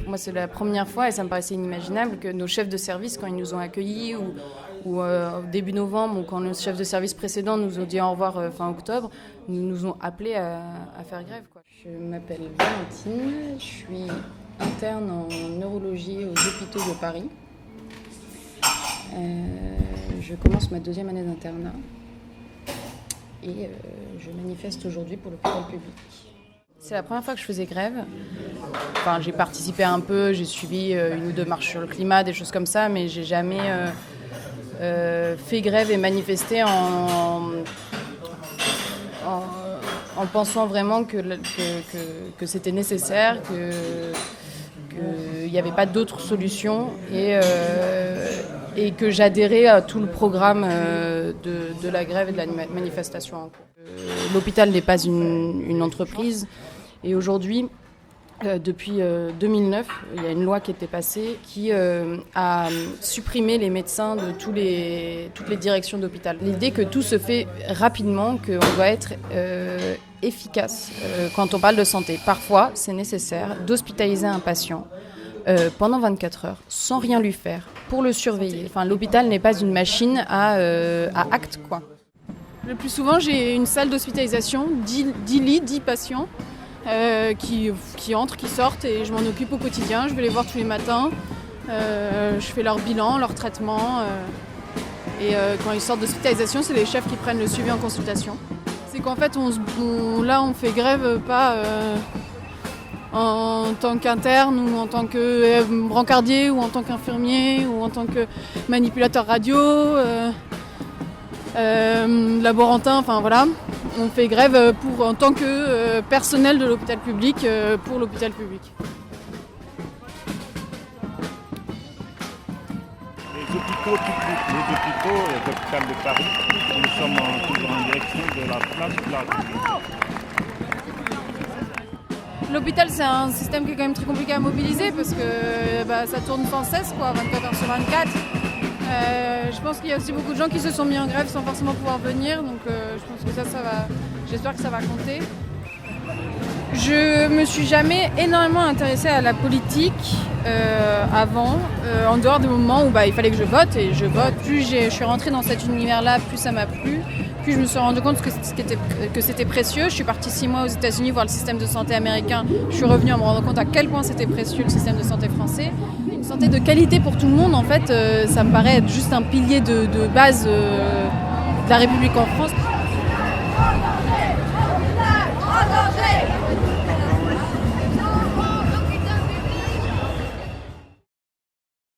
Moi, c'est la première fois et ça me paraissait inimaginable que nos chefs de service, quand ils nous ont accueillis ou début novembre, ou quand nos chefs de service précédents nous ont dit au revoir fin octobre, nous ont appelés à faire grève, quoi. Je m'appelle Valentine, je suis interne en neurologie aux hôpitaux de Paris. Je commence ma 2e année d'internat et je manifeste aujourd'hui pour l'hôpital public. C'est la première fois que je faisais grève. Enfin, j'ai participé un peu, j'ai suivi 1 ou 2 marches sur le climat, des choses comme ça, mais j'ai jamais fait grève et manifesté en pensant vraiment que c'était nécessaire, qu'il n'y avait pas d'autre solution et que j'adhérais à tout le programme de la grève et de la manifestation en cours. L'hôpital n'est pas une entreprise et aujourd'hui, depuis 2009, il y a une loi qui était passée qui a supprimé les médecins de toutes les directions d'hôpital. L'idée que tout se fait rapidement, qu'on doit être efficace quand on parle de santé. Parfois, c'est nécessaire d'hospitaliser un patient pendant 24 heures sans rien lui faire pour le surveiller. Enfin, l'hôpital n'est pas une machine à actes, quoi. Le plus souvent, j'ai une salle d'hospitalisation, 10 lits, 10 patients qui entrent, qui sortent et je m'en occupe au quotidien. Je vais les voir tous les matins, je fais leur bilan, leur traitement et quand ils sortent d'hospitalisation, c'est les chefs qui prennent le suivi en consultation. C'est qu'en fait, on fait grève pas en tant qu'interne ou en tant que brancardier ou en tant qu'infirmier ou en tant que manipulateur radio. Laborantin, enfin voilà, on fait grève en tant que personnel de l'hôpital public pour l'hôpital public. Les hôpitaux publics, l'hôpital de Paris, nous sommes toujours en direction de la place de la République. L'hôpital, c'est un système qui est quand même très compliqué à mobiliser parce que ça tourne sans cesse, 24 heures sur 24. Je pense qu'il y a aussi beaucoup de gens qui se sont mis en grève sans forcément pouvoir venir, donc je pense que ça va. J'espère que ça va compter. Je me suis jamais énormément intéressée à la politique avant, en dehors des moments où il fallait que je vote, et je vote. Plus je suis rentrée dans cet univers-là, plus ça m'a plu. Puis je me suis rendu compte que c'était précieux. Je suis partie 6 mois aux États-Unis voir le système de santé américain. Je suis revenue en me rendant compte à quel point c'était précieux le système de santé français. Une santé de qualité pour tout le monde, en fait, ça me paraît être juste un pilier de base de la République en France.